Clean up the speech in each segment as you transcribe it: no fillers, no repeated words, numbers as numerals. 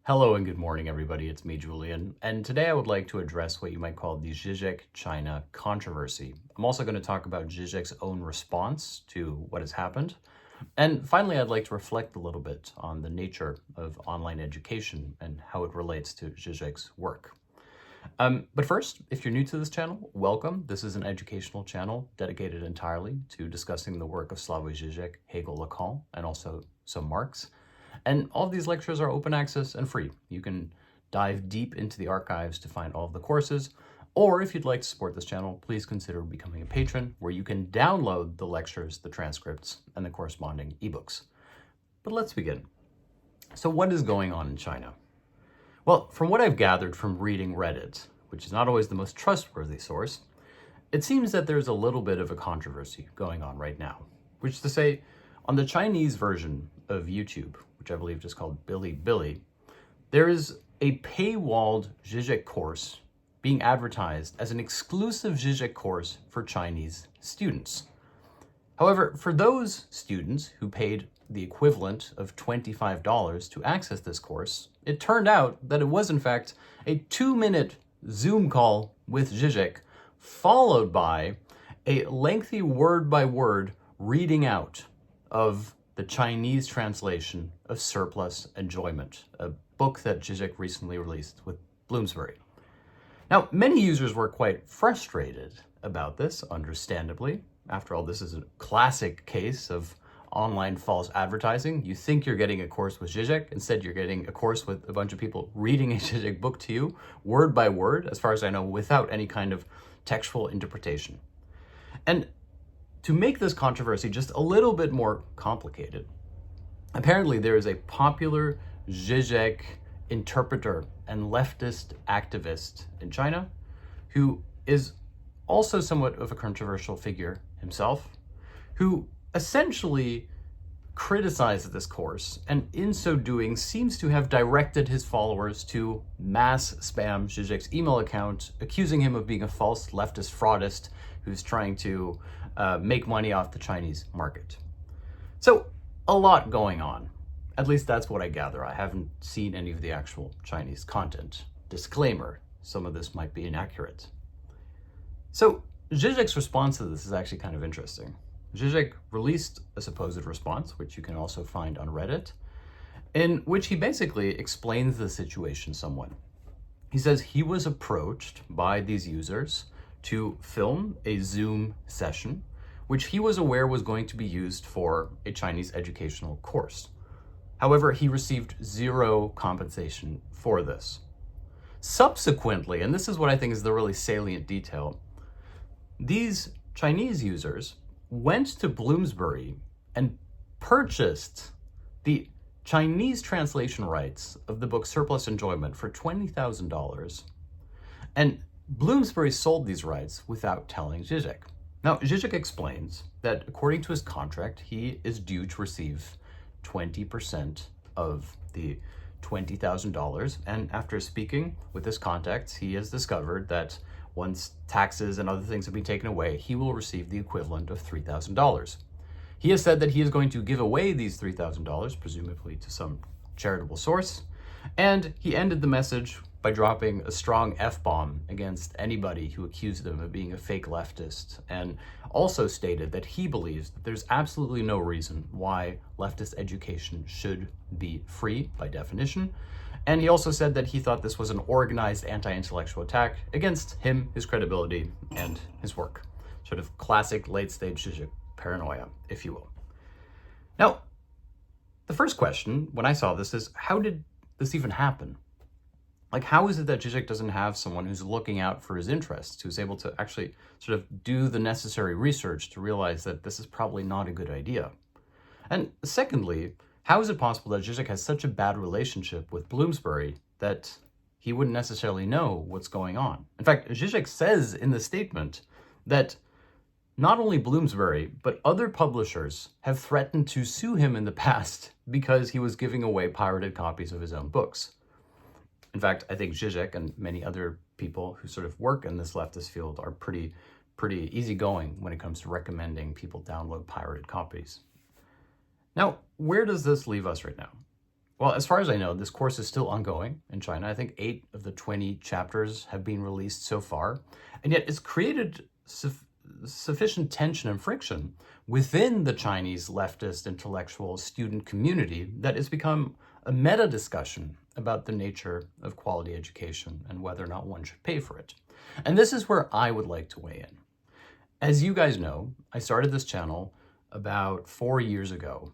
Hello and good morning, everybody. It's me, Julian, and today I would like to address what you might call the Zizek China controversy. I'm also going to talk about Zizek's own response to what has happened. And finally, I'd like to reflect a little bit on the nature of online education and how it relates to Zizek's work. But first, if you're new to this channel, welcome. This is an educational channel dedicated entirely to discussing the work of Slavoj Žižek, Hegel, Lacan, and also some Marx. And all of these lectures are open access and free. You can dive deep into the archives to find all of the courses, or if you'd like to support this channel, please consider becoming a patron where you can download the lectures, the transcripts, and the corresponding ebooks. But let's begin. So what is going on in China? Well, from what I've gathered from reading Reddit, which is not always the most trustworthy source, it seems that there's a little bit of a controversy going on right now, which is to say, on the Chinese version of YouTube, which I believe is called Bilibili, there is a paywalled Žižek course being advertised as an exclusive Žižek course for Chinese students. However, for those students who paid the equivalent of $25 to access this course, it turned out that it was in fact a 2-minute Zoom call with Žižek, followed by a lengthy word-by-word reading out of the Chinese translation of Surplus Enjoyment, a book that Zizek recently released with Bloomsbury. Now, many users were quite frustrated about this, understandably. After all, this is a classic case of online false advertising. You think you're getting a course with Zizek, instead you're getting a course with a bunch of people reading a Zizek book to you, word by word, as far as I know, without any kind of textual interpretation. And to make this controversy just a little bit more complicated, apparently there is a popular Zizek interpreter and leftist activist in China who is also somewhat of a controversial figure himself, who essentially criticized this course and in so doing seems to have directed his followers to mass spam Zizek's email account, accusing him of being a false leftist fraudist who's trying to make money off the Chinese market. So a lot going on. At least that's what I gather. I haven't seen any of the actual Chinese content. Disclaimer, some of this might be inaccurate. So Zizek's response to this is actually kind of interesting. Zizek released a supposed response, which you can also find on Reddit, in which he basically explains the situation somewhat. He says he was approached by these users to film a Zoom session, which he was aware was going to be used for a Chinese educational course. However, he received zero compensation for this. Subsequently, and this is what I think is the really salient detail, these Chinese users went to Bloomsbury and purchased the Chinese translation rights of the book Surplus Enjoyment for $20,000. And Bloomsbury sold these rights without telling Zizek. Now, Zizek explains that according to his contract, he is due to receive 20% of the $20,000. And after speaking with his contacts, he has discovered that once taxes and other things have been taken away, he will receive the equivalent of $3,000. He has said that he is going to give away these $3,000, presumably to some charitable source, and he ended the message by dropping a strong F-bomb against anybody who accused him of being a fake leftist, and also stated that he believes that there's absolutely no reason why leftist education should be free by definition. And he also said that he thought this was an organized anti-intellectual attack against him, his credibility, and his work. Sort of classic late-stage Zizek paranoia, if you will. Now, the first question when I saw this is, how did this even happen? Like, how is it that Zizek doesn't have someone who's looking out for his interests, who's able to actually sort of do the necessary research to realize that this is probably not a good idea? And secondly, how is it possible that Zizek has such a bad relationship with Bloomsbury that he wouldn't necessarily know what's going on? In fact, Zizek says in the statement that not only Bloomsbury, but other publishers have threatened to sue him in the past because he was giving away pirated copies of his own books. In fact, I think Zizek and many other people who sort of work in this leftist field are pretty easygoing when it comes to recommending people download pirated copies. Now, where does this leave us right now? Well, as far as I know, this course is still ongoing in China. I think 8 of the 20 chapters have been released so far, and yet it's created sufficient tension and friction within the Chinese leftist intellectual student community that it's become a meta discussion about the nature of quality education and whether or not one should pay for it. And this is where I would like to weigh in. As you guys know, I started this channel about 4 years ago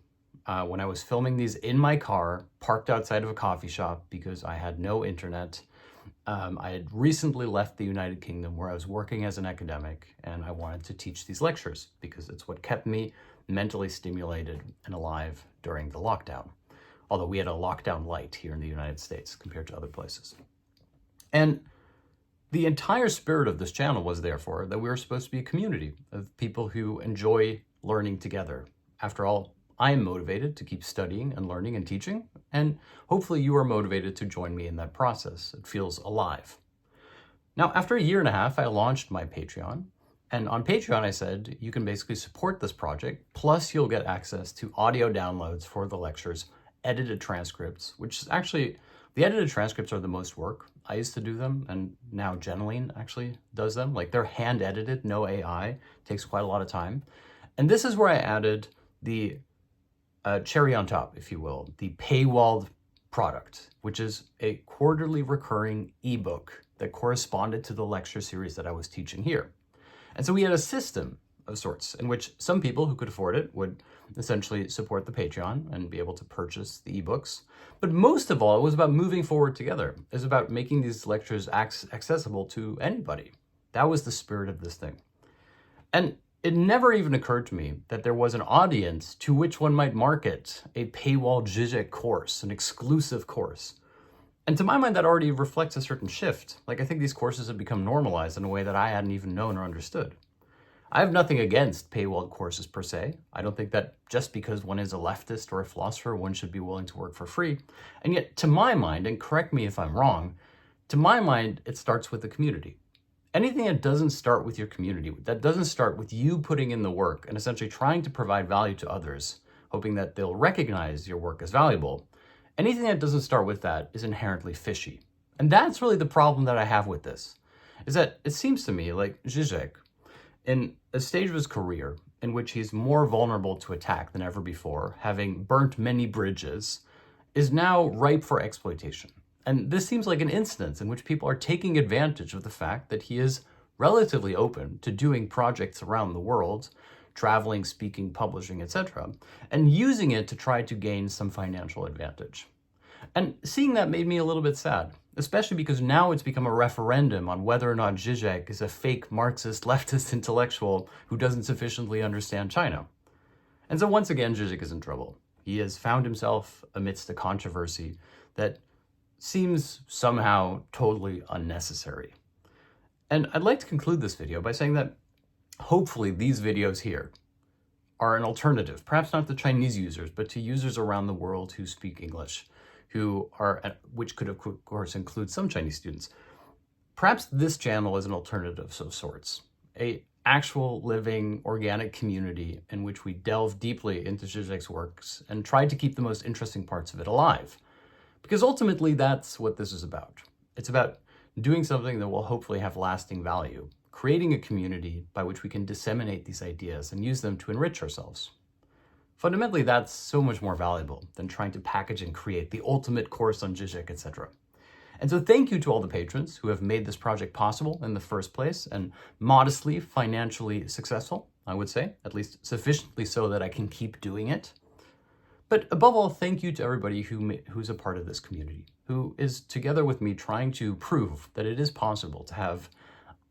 when I was filming these in my car, parked outside of a coffee shop because I had no internet. I had recently left the United Kingdom where I was working as an academic, and I wanted to teach these lectures because it's what kept me mentally stimulated and alive during the lockdown. Although we had a lockdown light here in the United States compared to other places. And the entire spirit of this channel was therefore that we were supposed to be a community of people who enjoy learning together. After all, I am motivated to keep studying and learning and teaching, and hopefully you are motivated to join me in that process. It feels alive. Now, after a year and a half, I launched my Patreon, and on Patreon I said you can basically support this project, plus you'll get access to audio downloads for the lectures, edited transcripts, which is actually, the edited transcripts are the most work. I used to do them, and now Julian actually does them. Like, they're hand edited, no AI, takes quite a lot of time. And this is where I added the cherry on top, if you will, the paywalled product, which is a quarterly recurring ebook that corresponded to the lecture series that I was teaching here. And so we had a system of sorts in which some people who could afford it would essentially support the Patreon and be able to purchase the ebooks. But most of all, it was about moving forward together. It was about making these lectures accessible to anybody. That was the spirit of this thing. And it never even occurred to me that there was an audience to which one might market a paywall Žižek course, an exclusive course. And to my mind, that already reflects a certain shift. Like, I think these courses have become normalized in a way that I hadn't even known or understood. I have nothing against paywalled courses per se. I don't think that just because one is a leftist or a philosopher, one should be willing to work for free. And yet, to my mind, and correct me if I'm wrong, to my mind, it starts with the community. Anything that doesn't start with your community, that doesn't start with you putting in the work and essentially trying to provide value to others, hoping that they'll recognize your work as valuable, anything that doesn't start with that is inherently fishy. And that's really the problem that I have with this, is that it seems to me like Zizek, in a stage of his career in which he's more vulnerable to attack than ever before, having burnt many bridges, is now ripe for exploitation. And this seems like an instance in which people are taking advantage of the fact that he is relatively open to doing projects around the world, traveling, speaking, publishing, etc., and using it to try to gain some financial advantage. And seeing that made me a little bit sad, especially because now it's become a referendum on whether or not Zizek is a fake Marxist leftist intellectual who doesn't sufficiently understand China. And so once again, Zizek is in trouble. He has found himself amidst a controversy that seems somehow totally unnecessary. And I'd like to conclude this video by saying that hopefully these videos here are an alternative, perhaps not to Chinese users, but to users around the world who speak English, which could of course include some Chinese students. Perhaps this channel is an alternative of sorts, a actual living organic community in which we delve deeply into Zizek's works and try to keep the most interesting parts of it alive. Because ultimately that's what this is about. It's about doing something that will hopefully have lasting value, creating a community by which we can disseminate these ideas and use them to enrich ourselves. Fundamentally, that's so much more valuable than trying to package and create the ultimate course on Žižek, etc. And so thank you to all the patrons who have made this project possible in the first place and modestly financially successful, I would say, at least sufficiently so that I can keep doing it. But above all, thank you to everybody who's a part of this community, who is together with me trying to prove that it is possible to have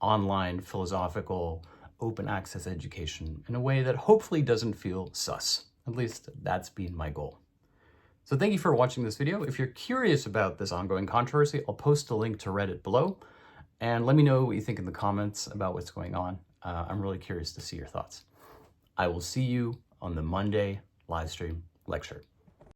online, philosophical, open access education in a way that hopefully doesn't feel sus. At least that's been my goal. So thank you for watching this video. If you're curious about this ongoing controversy, I'll post a link to Reddit below, and let me know what you think in the comments about what's going on. I'm really curious to see your thoughts. I will see you on the Monday live stream lecture.